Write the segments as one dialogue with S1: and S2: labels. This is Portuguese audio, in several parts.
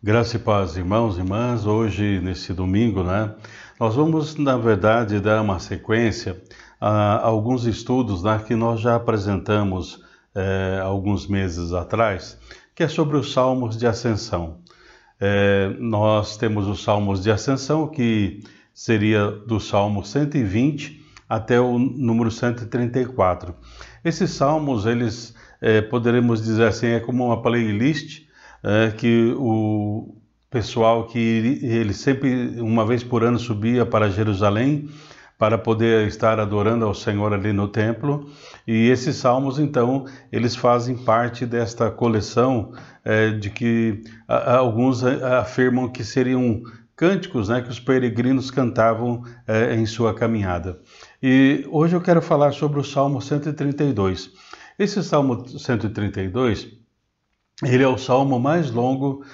S1: Graça e paz, irmãos e irmãs. Hoje, nesse domingo, nós vamos, na verdade, dar uma sequência a alguns estudos que nós já apresentamos alguns meses atrás, que é sobre os Salmos de Ascensão. Nós temos os Salmos de Ascensão, que seria do Salmo 120 até o número 134. Esses salmos, eles, poderemos dizer assim, é como uma playlist que o pessoal que ele sempre, uma vez por ano, subia para Jerusalém para poder estar adorando ao Senhor ali no templo. E esses salmos, então, eles fazem parte desta coleção de que alguns afirmam que seriam cânticos que os peregrinos cantavam em sua caminhada. E hoje eu quero falar sobre o Salmo 132. Esse Salmo 132, ele é o salmo mais longo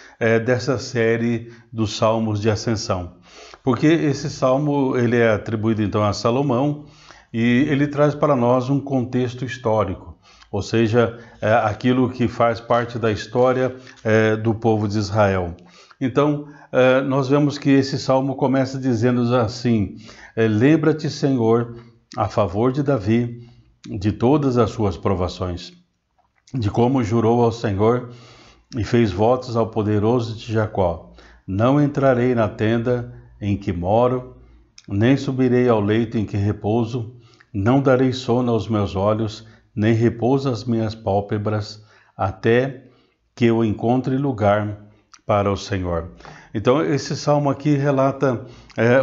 S1: dessa série dos Salmos de Ascensão, porque esse salmo ele é atribuído então a Salomão e ele traz para nós um contexto histórico, ou seja, aquilo que faz parte da história do povo de Israel. Então, nós vemos que esse salmo começa dizendo assim: lembra-te, Senhor, a favor de Davi, de todas as suas provações, de como jurou ao Senhor e fez votos ao poderoso de Jacó. Não entrarei na tenda em que moro, nem subirei ao leito em que repouso, não darei sono aos meus olhos, nem repouso às minhas pálpebras, até que eu encontre lugar para o Senhor. Então, esse salmo aqui relata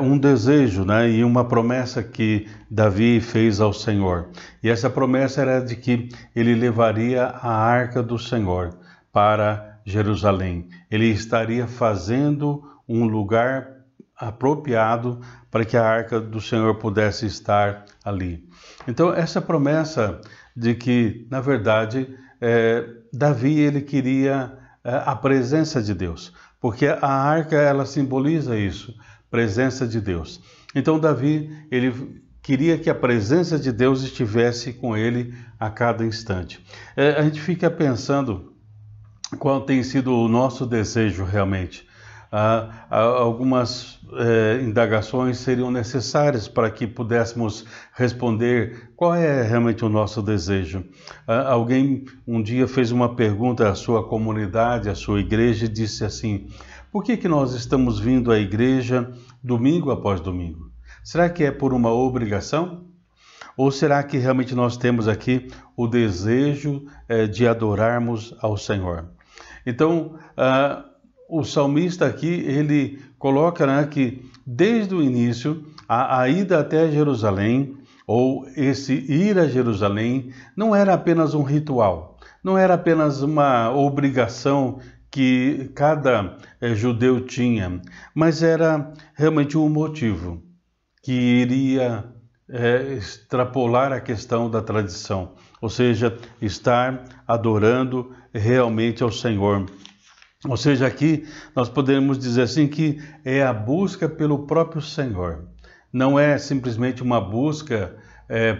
S1: um desejo e uma promessa que Davi fez ao Senhor. E essa promessa era de que ele levaria a arca do Senhor para Jerusalém. Ele estaria fazendo um lugar apropriado para que a arca do Senhor pudesse estar ali. Então, essa promessa de que, na verdade, Davi ele queria a presença de Deus, porque a arca ela simboliza isso, presença de Deus. Então Davi ele queria que a presença de Deus estivesse com ele a cada instante. A gente fica pensando qual tem sido o nosso desejo realmente. Algumas indagações seriam necessárias para que pudéssemos responder qual é realmente o nosso desejo. Alguém um dia fez uma pergunta à sua comunidade, à sua igreja, e disse assim: por que nós estamos vindo à igreja domingo após domingo? Será que é por uma obrigação? Ou será que realmente nós temos aqui o desejo de adorarmos ao Senhor? Então, o salmista aqui, ele coloca que desde o início, a ida até Jerusalém, ou esse ir a Jerusalém, não era apenas um ritual, não era apenas uma obrigação que cada judeu tinha, mas era realmente um motivo que iria extrapolar a questão da tradição, ou seja, estar adorando realmente ao Senhor. Ou seja, aqui nós podemos dizer assim que é a busca pelo próprio Senhor. Não é simplesmente uma busca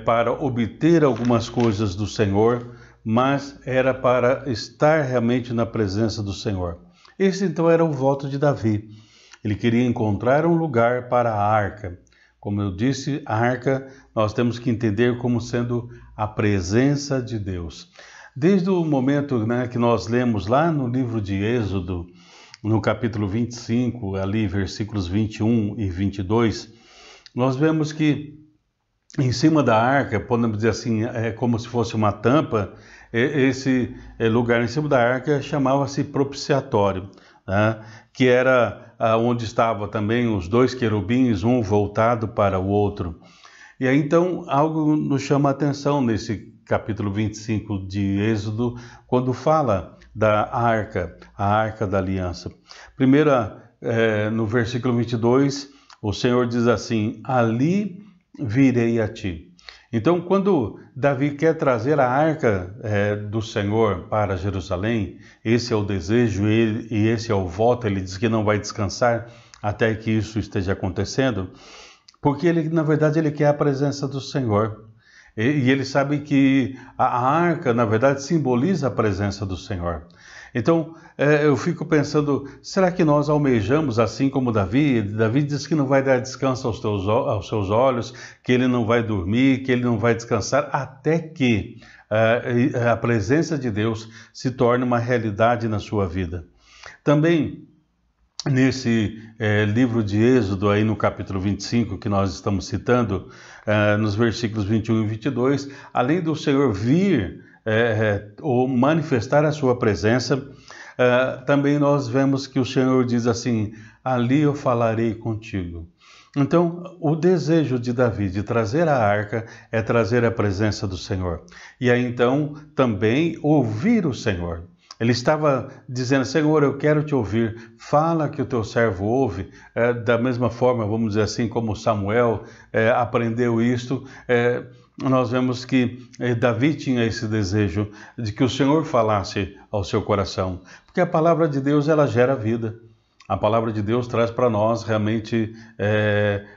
S1: para obter algumas coisas do Senhor, mas era para estar realmente na presença do Senhor. Esse então era o voto de Davi. Ele queria encontrar um lugar para a arca. Como eu disse, a arca nós temos que entender como sendo a presença de Deus. Desde o momento que nós lemos lá no livro de Êxodo, no capítulo 25, ali versículos 21 e 22, nós vemos que em cima da arca, podemos dizer assim, é como se fosse uma tampa, esse lugar em cima da arca chamava-se propiciatório, que era onde estavam também os dois querubins, um voltado para o outro. E aí então algo nos chama a atenção nesse capítulo 25 de Êxodo, quando fala da arca, a arca da aliança. Primeiro, no versículo 22, o Senhor diz assim: ali virei a ti. Então, quando Davi quer trazer a arca do Senhor para Jerusalém, esse é o desejo e esse é o voto, ele diz que não vai descansar até que isso esteja acontecendo, porque ele, na verdade, ele quer a presença do Senhor. E ele sabe que a arca, na verdade, simboliza a presença do Senhor. Então, eu fico pensando, será que nós almejamos assim como Davi? Davi diz que não vai dar descanso aos seus olhos, que ele não vai dormir, que ele não vai descansar, até que a presença de Deus se torne uma realidade na sua vida. Também, nesse livro de Êxodo, aí no capítulo 25, que nós estamos citando, nos versículos 21 e 22, além do Senhor vir ou manifestar a sua presença, também nós vemos que o Senhor diz assim, ali eu falarei contigo. Então, o desejo de Davi de trazer a arca é trazer a presença do Senhor. E aí então também ouvir o Senhor. Ele estava dizendo, Senhor, eu quero te ouvir, fala que o teu servo ouve. Da mesma forma, vamos dizer assim, como Samuel aprendeu isto, nós vemos que Davi tinha esse desejo de que o Senhor falasse ao seu coração, porque a palavra de Deus, ela gera vida. A palavra de Deus traz para nós realmente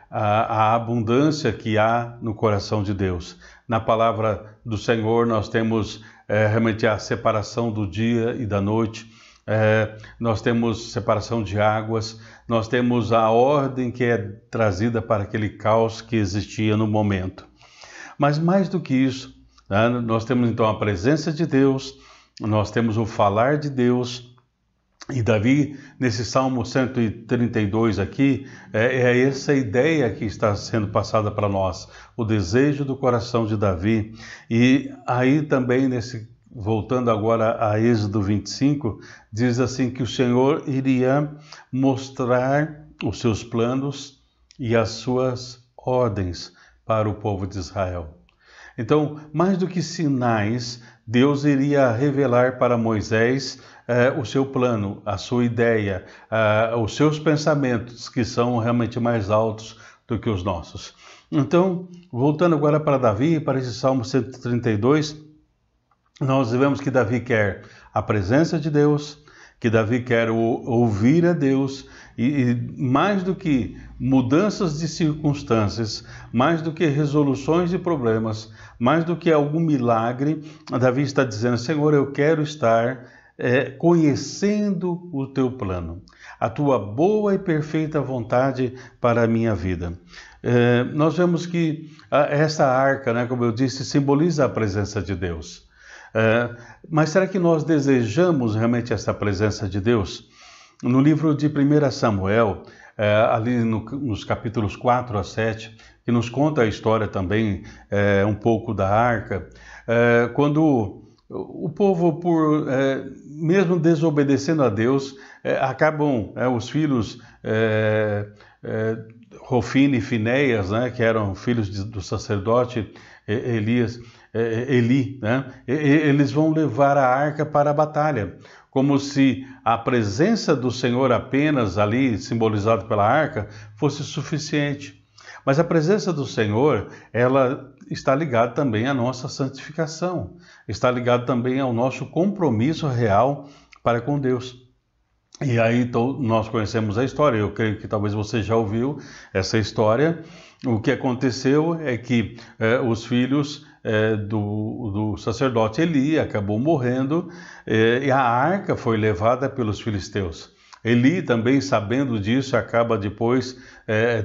S1: a abundância que há no coração de Deus. Na palavra do Senhor nós temos realmente a separação do dia e da noite, nós temos separação de águas, nós temos a ordem que é trazida para aquele caos que existia no momento. Mas mais do que isso, nós temos então a presença de Deus, nós temos o falar de Deus. E Davi, nesse Salmo 132 aqui, é essa ideia que está sendo passada para nós, o desejo do coração de Davi. E aí também, voltando agora a Êxodo 25, diz assim que o Senhor iria mostrar os seus planos e as suas ordens para o povo de Israel. Então, mais do que sinais, Deus iria revelar para Moisés o seu plano, a sua ideia, os seus pensamentos, que são realmente mais altos do que os nossos. Então, voltando agora para Davi, para esse Salmo 132, nós vemos que Davi quer a presença de Deus, que Davi quer ouvir a Deus, e mais do que mudanças de circunstâncias, mais do que resoluções de problemas, mais do que algum milagre, Davi está dizendo, Senhor, eu quero estar conhecendo o teu plano, a tua boa e perfeita vontade para a minha vida. Nós vemos que essa arca, né, como eu disse, simboliza a presença de Deus. Mas será que nós desejamos realmente essa presença de Deus? No livro de 1 Samuel, ali nos capítulos 4 a 7, que nos conta a história também um pouco da arca, quando o povo, mesmo desobedecendo a Deus, acabam os filhos Hofni e Finéias, né, que eram filhos do sacerdote Eli, né, eles vão levar a arca para a batalha, como se a presença do Senhor apenas ali, simbolizada pela arca, fosse suficiente. Mas a presença do Senhor, ela está ligada também à nossa santificação, está ligada também ao nosso compromisso real para com Deus. E aí então, nós conhecemos a história, eu creio que talvez você já ouviu essa história. O que aconteceu é que os filhos do sacerdote Eli acabou morrendo e a arca foi levada pelos filisteus. Eli também, sabendo disso, acaba depois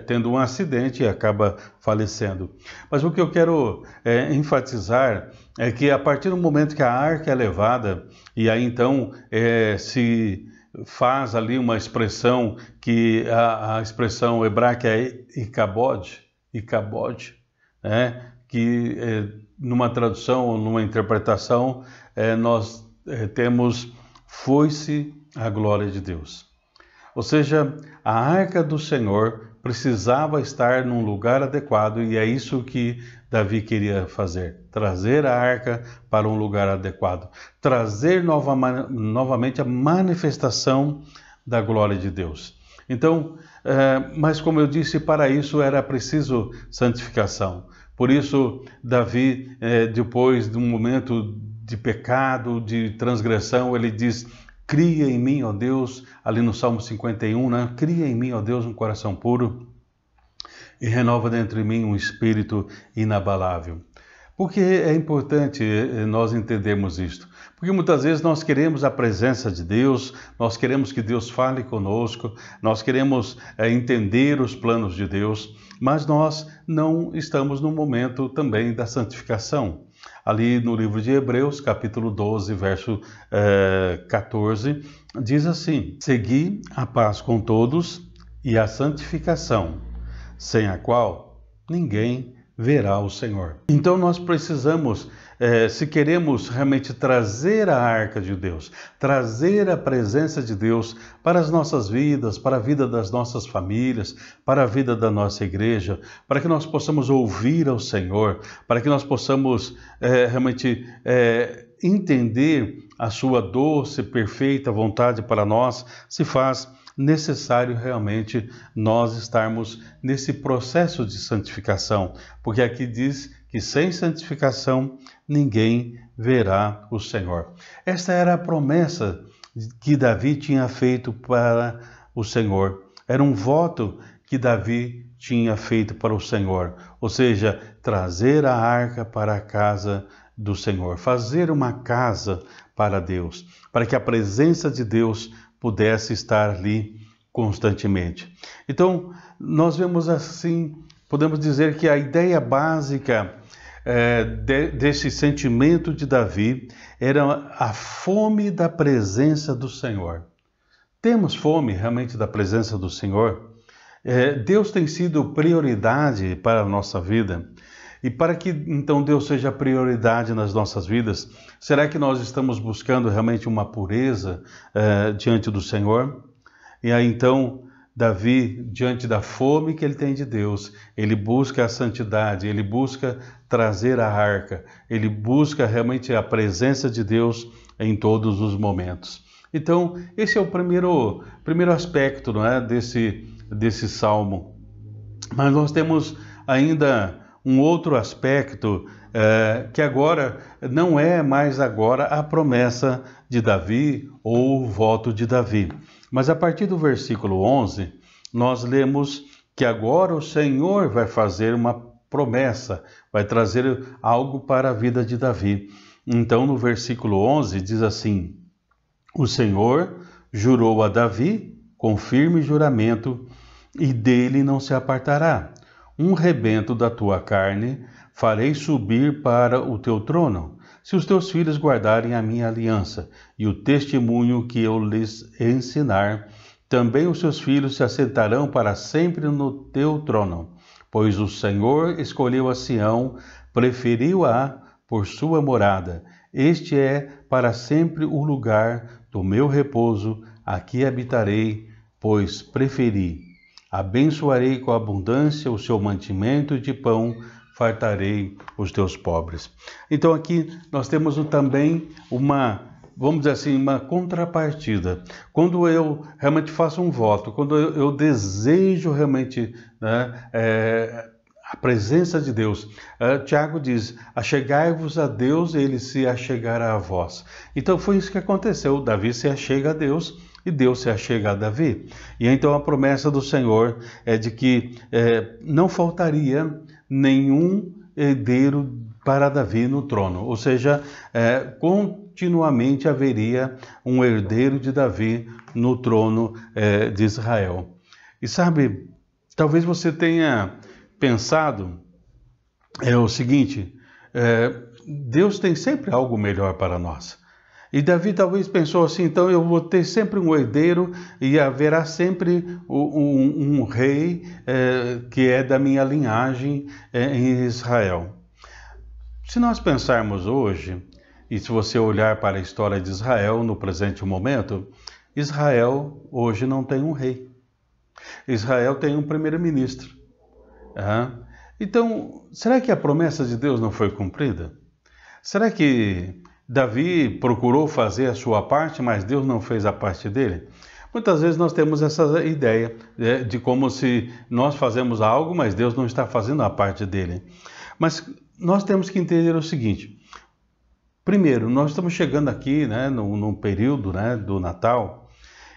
S1: tendo um acidente e acaba falecendo. Mas o que eu quero enfatizar é que a partir do momento que a arca é levada, e aí então se faz ali uma expressão que a expressão hebraica é Icabod, né? Que numa tradução ou numa interpretação nós temos foi-se a glória de Deus. Ou seja, a arca do Senhor precisava estar num lugar adequado e é isso que Davi queria fazer, trazer a arca para um lugar adequado, trazer novamente a manifestação da glória de Deus. Então, mas como eu disse, para isso era preciso santificação. Por isso, Davi, depois de um momento de pecado, de transgressão, ele diz, cria em mim, ó Deus, ali no Salmo 51, né? Cria em mim, ó Deus, um coração puro e renova dentro de mim um espírito inabalável. Por que é importante nós entendermos isto? Porque muitas vezes nós queremos a presença de Deus, nós queremos que Deus fale conosco, nós queremos entender os planos de Deus, mas nós não estamos no momento também da santificação. Ali no livro de Hebreus, capítulo 12, verso 14, diz assim: segui a paz com todos e a santificação, sem a qual ninguém verá o Senhor. Então nós precisamos, se queremos realmente trazer a arca de Deus, trazer a presença de Deus para as nossas vidas, para a vida das nossas famílias, para a vida da nossa igreja, para que nós possamos ouvir ao Senhor, para que nós possamos realmente entender a sua doce, perfeita vontade para nós, se faz necessário realmente nós estarmos nesse processo de santificação, porque aqui diz que sem santificação ninguém verá o Senhor. Esta era a promessa que Davi tinha feito para o Senhor. Era um voto que Davi tinha feito para o Senhor, ou seja, trazer a arca para a casa do Senhor, fazer uma casa para Deus, para que a presença de Deus pudesse estar ali constantemente. Então, nós vemos assim, podemos dizer que a ideia básica desse sentimento de Davi era a fome da presença do Senhor. Temos fome realmente da presença do Senhor? Deus tem sido prioridade para a nossa vida. E para que então Deus seja prioridade nas nossas vidas, será que nós estamos buscando realmente uma pureza diante do Senhor? E aí então Davi, diante da fome que ele tem de Deus, ele busca a santidade, ele busca trazer a arca, ele busca realmente a presença de Deus em todos os momentos. Então esse é o primeiro aspecto, não é, desse salmo. Mas nós temos ainda um outro aspecto que agora não é mais agora a promessa de Davi ou o voto de Davi. Mas a partir do versículo 11, nós lemos que agora o Senhor vai fazer uma promessa, vai trazer algo para a vida de Davi. Então no versículo 11 diz assim: o Senhor jurou a Davi com firme juramento e dele não se apartará. Um rebento da tua carne farei subir para o teu trono, se os teus filhos guardarem a minha aliança e o testemunho que eu lhes ensinar, também os seus filhos se assentarão para sempre no teu trono, pois o Senhor escolheu a Sião, preferiu-a por sua morada. Este é para sempre o lugar do meu repouso, aqui habitarei, pois preferi. Abençoarei com abundância o seu mantimento de pão, fartarei os teus pobres. Então aqui nós temos também vamos dizer assim, uma contrapartida. Quando eu realmente faço um voto, quando eu desejo realmente, né, a presença de Deus, Tiago diz: achegai-vos a Deus, ele se achegará a vós. Então foi isso que aconteceu. Davi se achega a Deus e Deus se achega a Davi. E então a promessa do Senhor é de que não faltaria nenhum herdeiro para Davi no trono, ou seja, continuamente haveria um herdeiro de Davi no trono de Israel. E sabe, talvez você tenha pensado o seguinte: Deus tem sempre algo melhor para nós. E Davi talvez pensou assim: então eu vou ter sempre um herdeiro e haverá sempre um rei que é da minha linhagem em Israel. Se nós pensarmos hoje, e se você olhar para a história de Israel no presente momento, Israel hoje não tem um rei. Israel tem um primeiro-ministro. Então, será que a promessa de Deus não foi cumprida? Será que Davi procurou fazer a sua parte, mas Deus não fez a parte dele? Muitas vezes nós temos essa ideia de como se nós fazemos algo, mas Deus não está fazendo a parte dele. Mas nós temos que entender o seguinte: primeiro, nós estamos chegando aqui, né, num período, né, do Natal,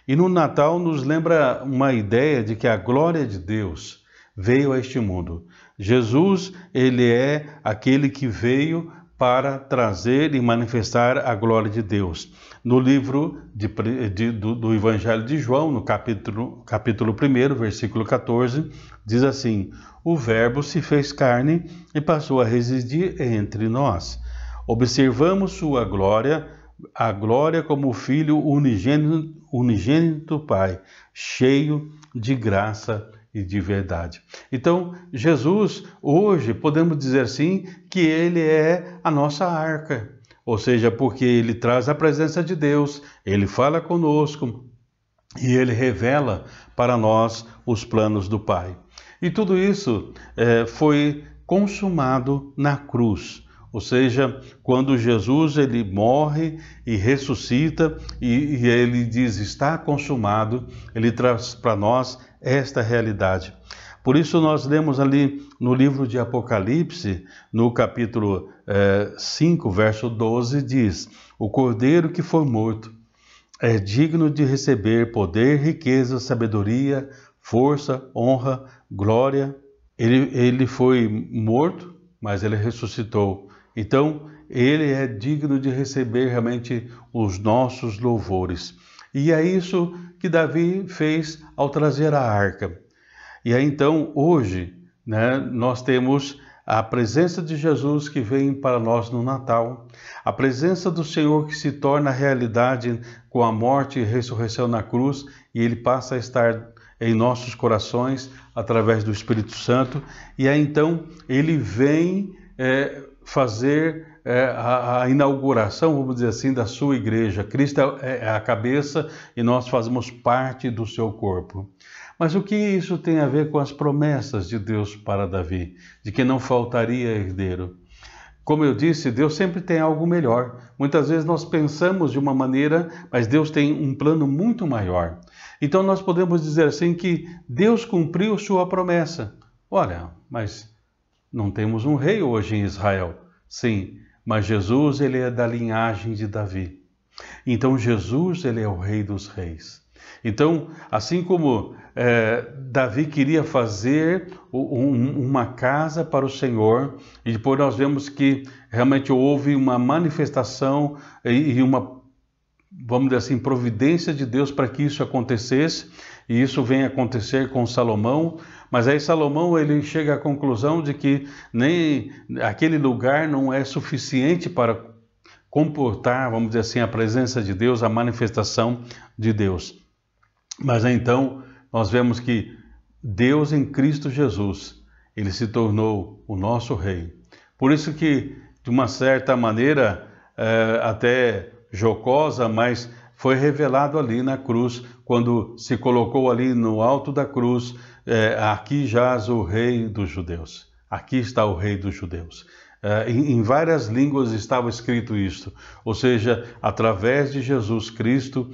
S1: e no Natal nos lembra uma ideia de que a glória de Deus veio a este mundo. Jesus, ele é aquele que veio para trazer e manifestar a glória de Deus. No livro do Evangelho de João, no capítulo 1, versículo 14, diz assim: o Verbo se fez carne e passou a residir entre nós. Observamos sua glória, a glória como o Filho unigênito do Pai, cheio de graça e de verdade. Então, Jesus, hoje, podemos dizer assim, que ele é a nossa arca. Ou seja, porque ele traz a presença de Deus, ele fala conosco e ele revela para nós os planos do Pai. E tudo isso foi consumado na cruz. Ou seja, quando Jesus ele morre e ressuscita e ele diz está consumado, ele traz para nós esta realidade. Por isso nós lemos ali no livro de Apocalipse, no capítulo 5, verso 12, diz: o cordeiro que foi morto é digno de receber poder, riqueza, sabedoria, força, honra, glória. Ele foi morto, mas ele ressuscitou. Então, ele é digno de receber realmente os nossos louvores. E é isso que Davi fez ao trazer a arca. E aí, então, hoje, né, nós temos a presença de Jesus que vem para nós no Natal, a presença do Senhor que se torna realidade com a morte e ressurreição na cruz, e ele passa a estar em nossos corações através do Espírito Santo. E aí, então, ele vem fazer a inauguração, vamos dizer assim, da sua igreja. Cristo é a cabeça e nós fazemos parte do seu corpo. Mas o que isso tem a ver com as promessas de Deus para Davi, de que não faltaria herdeiro? Como eu disse, Deus sempre tem algo melhor. Muitas vezes nós pensamos de uma maneira, mas Deus tem um plano muito maior. Então nós podemos dizer assim que Deus cumpriu sua promessa. Olha, mas não temos um rei hoje em Israel. Sim, mas Jesus ele é da linhagem de Davi. Então Jesus ele é o rei dos reis. Então, assim como Davi queria fazer uma casa para o Senhor, e depois nós vemos que realmente houve uma manifestação e uma, vamos dizer assim, providência de Deus para que isso acontecesse, e isso vem acontecer com Salomão. Mas aí Salomão ele chega à conclusão de que nem aquele lugar não é suficiente para comportar, vamos dizer assim, a presença de Deus, a manifestação de Deus. Mas então nós vemos que Deus em Cristo Jesus, ele se tornou o nosso rei. Por isso que, de uma certa maneira, até jocosa, mas foi revelado ali na cruz, quando se colocou ali no alto da cruz, aqui jaz o rei dos judeus. Aqui está o rei dos judeus. Em várias línguas estava escrito isto, ou seja, através de Jesus Cristo,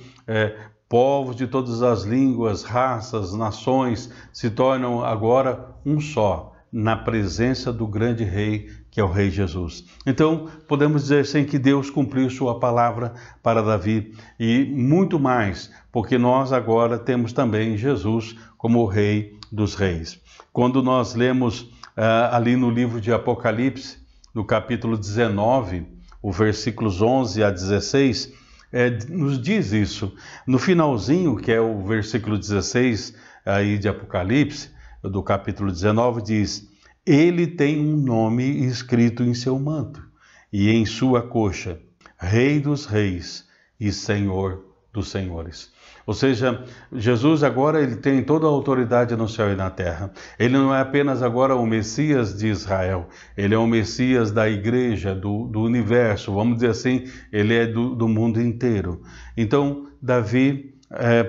S1: povos de todas as línguas, raças, nações se tornam agora um só, na presença do grande rei, que é o Rei Jesus. Então, podemos dizer sim que Deus cumpriu sua palavra para Davi e muito mais, porque nós agora temos também Jesus como o Rei dos Reis. Quando nós lemos ali no livro de Apocalipse, no capítulo 19, os versículos 11 a 16, nos diz isso. No finalzinho, que é o versículo 16 aí de Apocalipse, do capítulo 19, diz: ele tem um nome escrito em seu manto e em sua coxa, Rei dos Reis e Senhor dos Senhores. Ou seja, Jesus agora ele tem toda a autoridade no céu e na terra. Ele não é apenas agora o Messias de Israel, ele é o Messias da igreja, do universo, vamos dizer assim, ele é do mundo inteiro. Então, Davi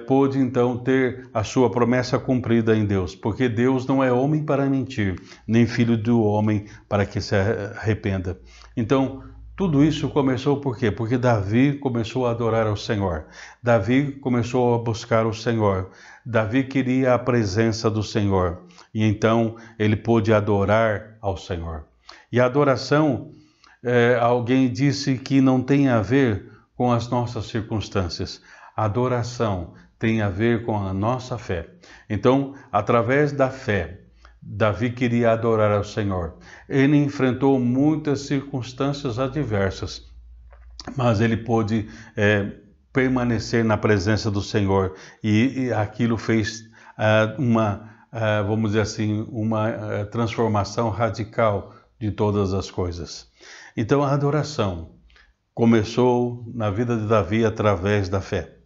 S1: pôde então ter a sua promessa cumprida em Deus, porque Deus não é homem para mentir, nem filho do homem para que se arrependa. Então, tudo isso começou por quê? Porque Davi começou a adorar ao Senhor. Davi começou a buscar o Senhor. Davi queria a presença do Senhor. E então ele pôde adorar ao Senhor. E a adoração, alguém disse que não tem a ver com as nossas circunstâncias. A adoração tem a ver com a nossa fé. Então, através da fé, Davi queria adorar ao Senhor. Ele enfrentou muitas circunstâncias adversas, mas ele pôde permanecer na presença do Senhor, e aquilo fez vamos dizer assim, uma transformação radical de todas as coisas. Então a adoração começou na vida de Davi através da fé.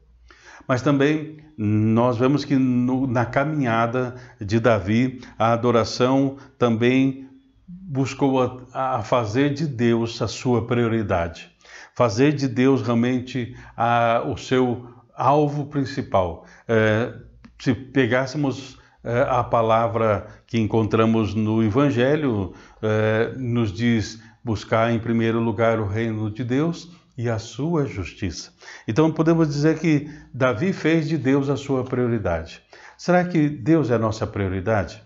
S1: Mas também nós vemos que na caminhada de Davi, a adoração também buscou a fazer de Deus a sua prioridade. Fazer de Deus realmente o seu alvo principal. Se pegássemos a palavra que encontramos no Evangelho, nos diz buscar em primeiro lugar o reino de Deus e a sua justiça. Então podemos dizer que Davi fez de Deus a sua prioridade. Será que Deus é a nossa prioridade?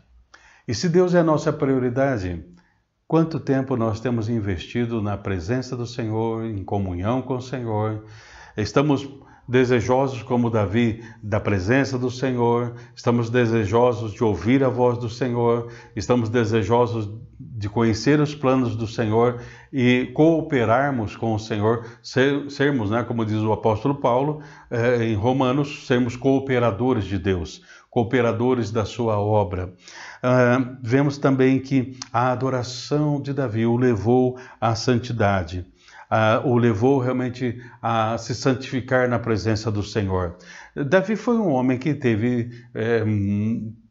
S1: E se Deus é a nossa prioridade, quanto tempo nós temos investido na presença do Senhor, em comunhão com o Senhor? Estamos desejosos, como Davi, da presença do Senhor, estamos desejosos de ouvir a voz do Senhor, estamos desejosos de conhecer os planos do Senhor e cooperarmos com o Senhor, sermos, como diz o apóstolo Paulo, em Romanos, sermos cooperadores de Deus, cooperadores da sua obra. Vemos também que a adoração de Davi o levou à santidade. O levou realmente a se santificar na presença do Senhor. Davi foi um homem que teve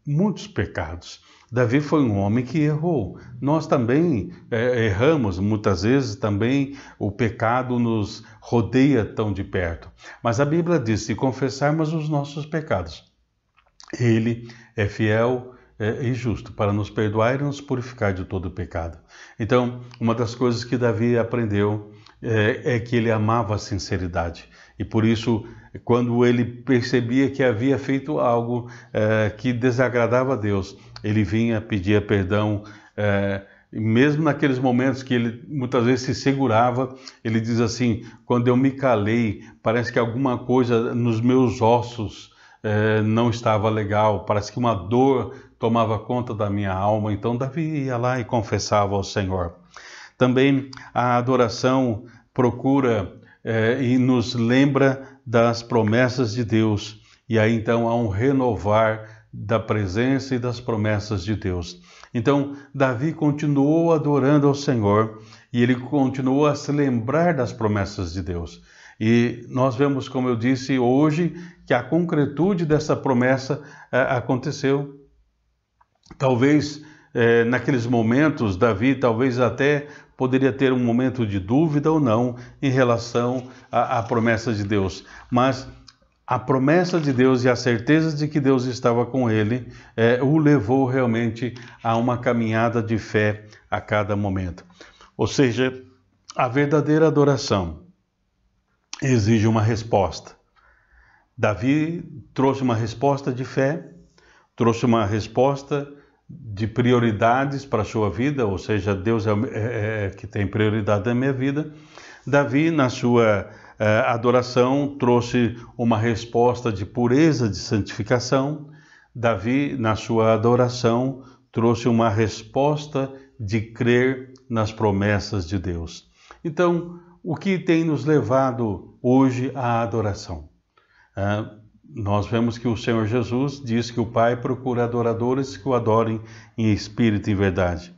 S1: muitos pecados. Davi foi um homem que errou. Nós também erramos, muitas vezes também o pecado nos rodeia tão de perto. Mas a Bíblia diz, se confessarmos os nossos pecados, Ele é fiel e justo para nos perdoar e nos purificar de todo o pecado. Então, uma das coisas que Davi aprendeu é que ele amava a sinceridade. E por isso, quando ele percebia que havia feito algo que desagradava a Deus, ele vinha, pedia perdão, mesmo naqueles momentos que ele muitas vezes se segurava. Ele diz assim, quando eu me calei, parece que alguma coisa nos meus ossos não estava legal, parece que uma dor tomava conta da minha alma. Então Davi ia lá e confessava ao Senhor. Também a adoração procura e nos lembra das promessas de Deus. E aí então há um renovar da presença e das promessas de Deus. Então Davi continuou adorando ao Senhor e ele continuou a se lembrar das promessas de Deus. E nós vemos, como eu disse hoje, que a concretude dessa promessa aconteceu. Talvez naqueles momentos, Davi talvez até poderia ter um momento de dúvida ou não em relação à promessa de Deus. Mas a promessa de Deus e a certeza de que Deus estava com ele o levou realmente a uma caminhada de fé a cada momento. Ou seja, a verdadeira adoração exige uma resposta. Davi trouxe uma resposta de fé, trouxe uma resposta de prioridades para a sua vida, ou seja, Deus é que tem prioridade na minha vida. Davi, na sua adoração, trouxe uma resposta de pureza, de santificação. Davi, na sua adoração, trouxe uma resposta de crer nas promessas de Deus. Então, o que tem nos levado hoje à adoração? Nós vemos que o Senhor Jesus diz que o Pai procura adoradores que o adorem em espírito e em verdade.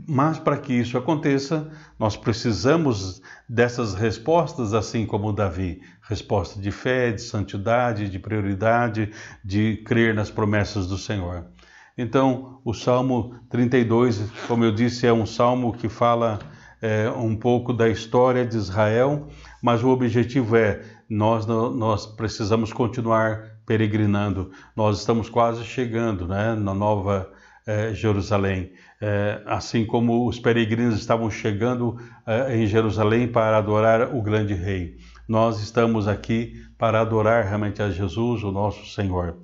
S1: Mas para que isso aconteça, nós precisamos dessas respostas, assim como Davi. Resposta de fé, de santidade, de prioridade, de crer nas promessas do Senhor. Então, o Salmo 32, como eu disse, é um salmo que fala um pouco da história de Israel, mas o objetivo nós precisamos continuar peregrinando. Nós estamos quase chegando, na Nova Jerusalém. Assim como os peregrinos estavam chegando em Jerusalém para adorar o grande rei. Nós estamos aqui para adorar realmente a Jesus, o nosso Senhor.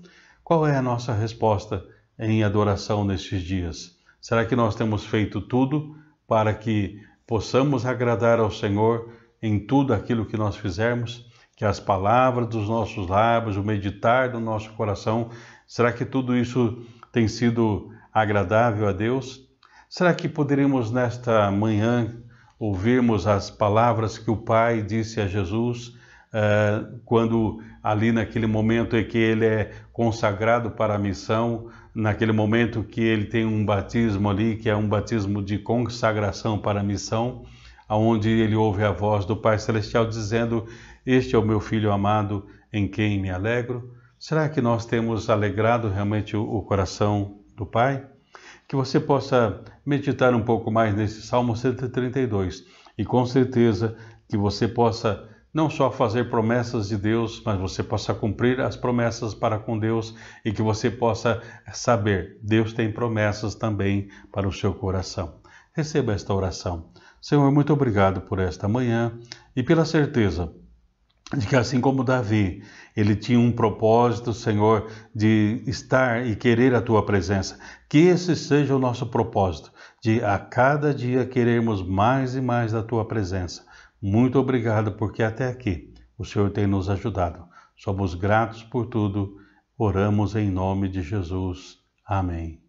S1: Qual é a nossa resposta em adoração nestes dias? Será que nós temos feito tudo para que possamos agradar ao Senhor em tudo aquilo que nós fizermos? Que as palavras dos nossos lábios, o meditar do nosso coração, será que tudo isso tem sido agradável a Deus? Será que poderíamos nesta manhã ouvirmos as palavras que o Pai disse a Jesus, quando ali naquele momento em que ele é consagrado para a missão, naquele momento que ele tem um batismo ali, que é um batismo de consagração para a missão, onde ele ouve a voz do Pai Celestial dizendo: "Este é o meu Filho amado, em quem me alegro"? Será que nós temos alegrado realmente o coração do Pai? Que você possa meditar um pouco mais nesse Salmo 132 e com certeza que você possa não só fazer promessas de Deus, mas você possa cumprir as promessas para com Deus e que você possa saber, Deus tem promessas também para o seu coração. Receba esta oração. Senhor, muito obrigado por esta manhã e pela certeza de que assim como Davi, ele tinha um propósito, Senhor, de estar e querer a Tua presença. Que esse seja o nosso propósito, de a cada dia querermos mais e mais da Tua presença. Muito obrigado, porque até aqui o Senhor tem nos ajudado. Somos gratos por tudo. Oramos em nome de Jesus. Amém.